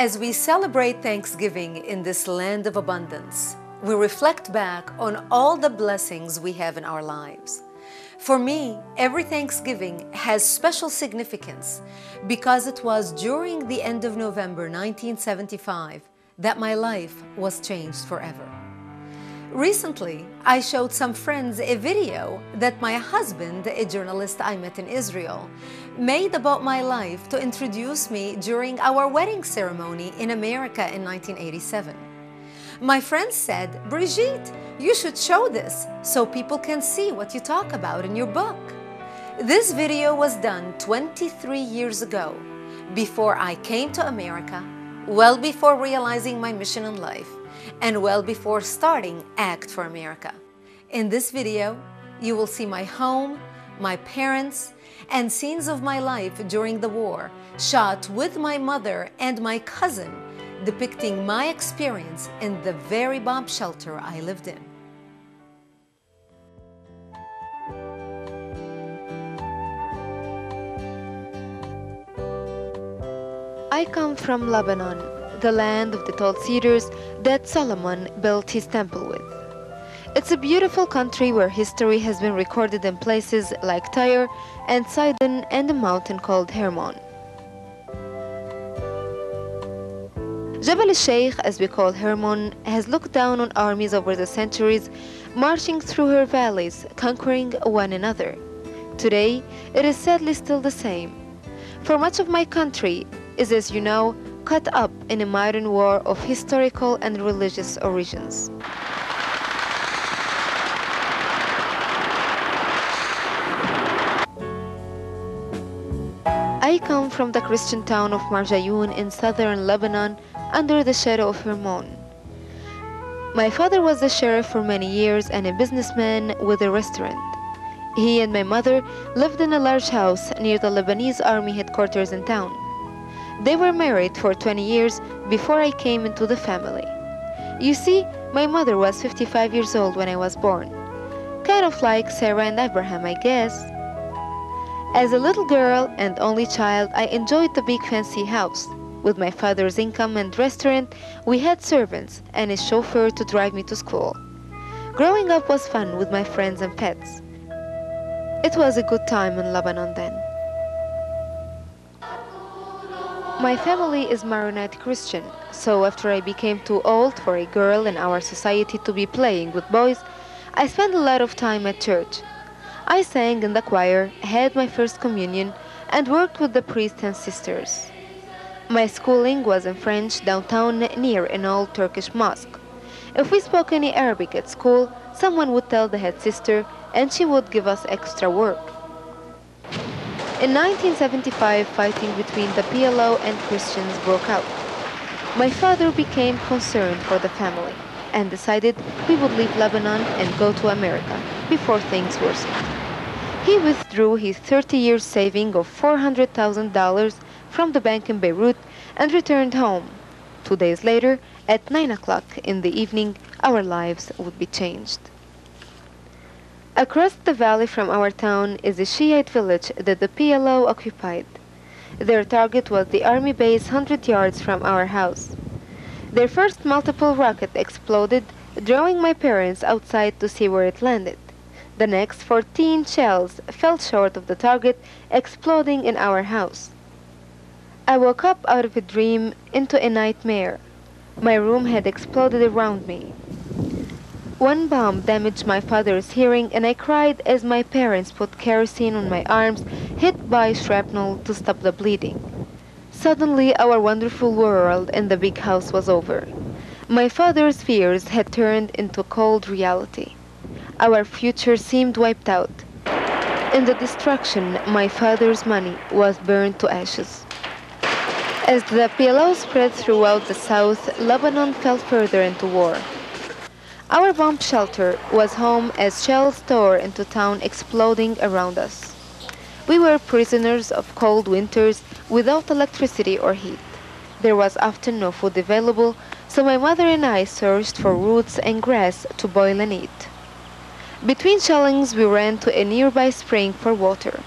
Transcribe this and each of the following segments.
As we celebrate Thanksgiving in this land of abundance, we reflect back on all the blessings we have in our lives. For me, every Thanksgiving has special significance because it was during the end of November 1975 that my life was changed forever. Recently, I showed some friends a video that my husband, a journalist I met in Israel, made about my life to introduce me during our wedding ceremony in America in 1987. My friends said, "Brigitte, you should show this so people can see what you talk about in your book." This video was done 23 years ago, before I came to America, well before realizing my mission in life, and well before starting Act for America. In this video, you will see my home, my parents, and scenes of my life during the war, shot with my mother and my cousin, depicting my experience in the very bomb shelter I lived in. I come from Lebanon, the land of the tall cedars that Solomon built his temple with. It's a beautiful country where history has been recorded in places like Tyre and Sidon and a mountain called Hermon. Jabal al-Sheikh, as we call Hermon, has looked down on armies over the centuries, marching through her valleys, conquering one another. Today, it is sadly still the same. For much of my country is, as you know, caught up in a modern war of historical and religious origins. I come from the Christian town of Marjayoun in southern Lebanon, under the shadow of Hermon. My father was the sheriff for many years and a businessman with a restaurant. He and my mother lived in a large house near the Lebanese army headquarters in town. They were married for 20 years before I came into the family. You see, my mother was 55 years old when I was born. Kind of like Sarah and Abraham, I guess. As a little girl and only child, I enjoyed the big fancy house. With my father's income and restaurant, we had servants and a chauffeur to drive me to school. Growing up was fun with my friends and pets. It was a good time in Lebanon then. My family is Maronite Christian, so after I became too old for a girl in our society to be playing with boys, I spent a lot of time at church. I sang in the choir, had my first communion, and worked with the priests and sisters. My schooling was in French downtown near an old Turkish mosque. If we spoke any Arabic at school, someone would tell the head sister and she would give us extra work. In 1975, fighting between the PLO and Christians broke out. My father became concerned for the family and decided we would leave Lebanon and go to America before things worsened. He withdrew his 30 years saving of $400,000 from the bank in Beirut and returned home. 2 days later, at 9 o'clock in the evening, our lives would be changed. Across the valley from our town is a Shiite village that the PLO occupied. Their target was the army base 100 yards from our house. Their first multiple rocket exploded, drawing my parents outside to see where it landed. The next 14 shells fell short of the target, exploding in our house. I woke up out of a dream into a nightmare. My room had exploded around me. One bomb damaged my father's hearing and I cried as my parents put kerosene on my arms, hit by shrapnel to stop the bleeding. Suddenly, our wonderful world in the big house was over. My father's fears had turned into cold reality. Our future seemed wiped out. In the destruction, my father's money was burned to ashes. As the PLO spread throughout the south, Lebanon fell further into war. Our bomb shelter was home as shells tore into town, exploding around us. We were prisoners of cold winters without electricity or heat. There was often no food available, so my mother and I searched for roots and grass to boil and eat. Between shellings, we ran to a nearby spring for water.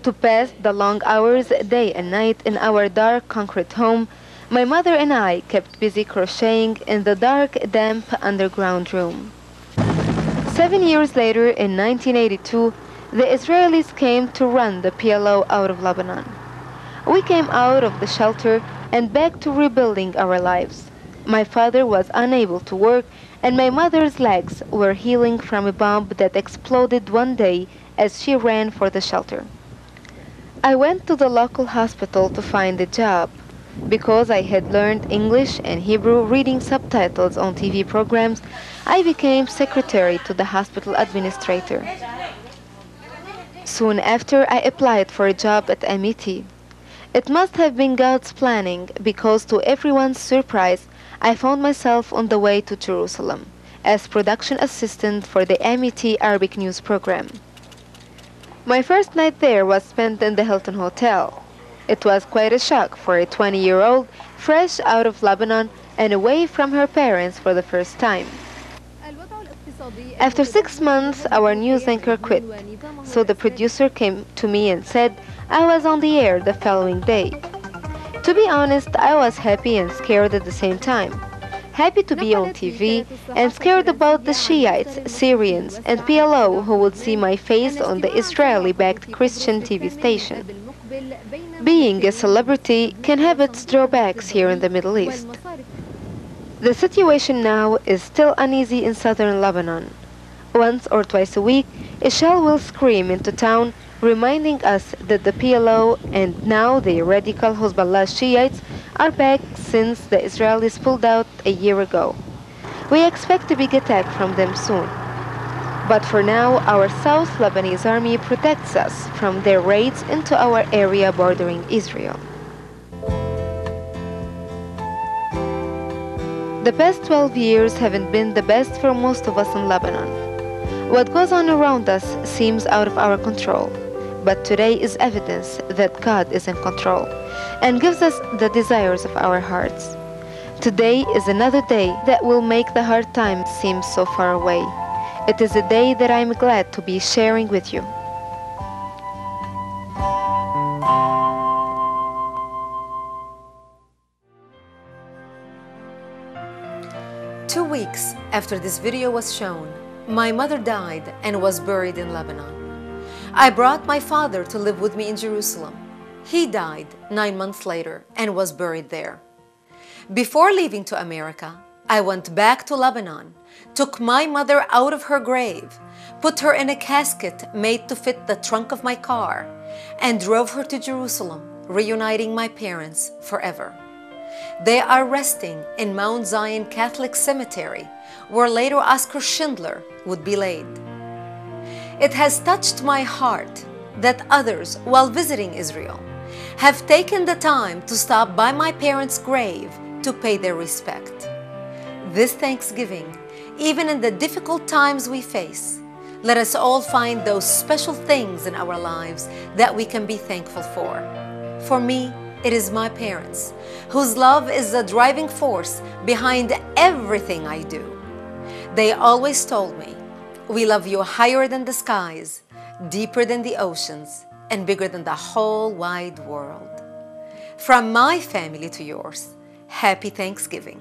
To pass the long hours, day and night, in our dark concrete home, My mother and I kept busy crocheting in the dark, damp underground room. 7 years later, in 1982, the Israelis came to run the PLO out of Lebanon. We came out of the shelter and back to rebuilding our lives. My father was unable to work, and my mother's legs were healing from a bomb that exploded one day as she ran for the shelter. I went to the local hospital to find a job. Because I had learned English and Hebrew reading subtitles on TV programs, I became secretary to the hospital administrator. Soon after, I applied for a job at MIT. It must have been God's planning, because to everyone's surprise, I found myself on the way to Jerusalem as production assistant for the MIT Arabic News program. My first night there was spent in the Hilton Hotel. It was quite a shock for a 20-year-old fresh out of Lebanon and away from her parents for the first time. After 6 months, our news anchor quit, so the producer came to me and said I was on the air the following day. To be honest, I was happy and scared at the same time. Happy to be on TV and scared about the Shiites, Syrians, and PLO who would see my face on the Israeli-backed Christian TV station. Being a celebrity can have its drawbacks here in the Middle East. The situation now is still uneasy in southern Lebanon. Once or twice a week, a shell will scream into town, reminding us that the PLO and now the radical Hezbollah Shiites are back since the Israelis pulled out a year ago. We expect a big attack from them soon. But for now, our South Lebanese army protects us from their raids into our area bordering Israel. The past 12 years haven't been the best for most of us in Lebanon. What goes on around us seems out of our control, but today is evidence that God is in control and gives us the desires of our hearts. Today is another day that will make the hard times seem so far away. It is a day that I'm glad to be sharing with you. Two weeks after this video was shown, my mother died and was buried in Lebanon. I brought my father to live with me in Jerusalem. He died 9 months later and was buried there. Before leaving to America, I went back to Lebanon, took my mother out of her grave, put her in a casket made to fit the trunk of my car, and drove her to Jerusalem, reuniting my parents forever. They are resting in Mount Zion Catholic Cemetery, where later Oskar Schindler would be laid. It has touched my heart that others, while visiting Israel, have taken the time to stop by my parents' grave to pay their respect. This Thanksgiving, even in the difficult times we face, let us all find those special things in our lives that we can be thankful for. For me, it is my parents, whose love is the driving force behind everything I do. They always told me, "We love you higher than the skies, deeper than the oceans, and bigger than the whole wide world." From my family to yours, happy Thanksgiving.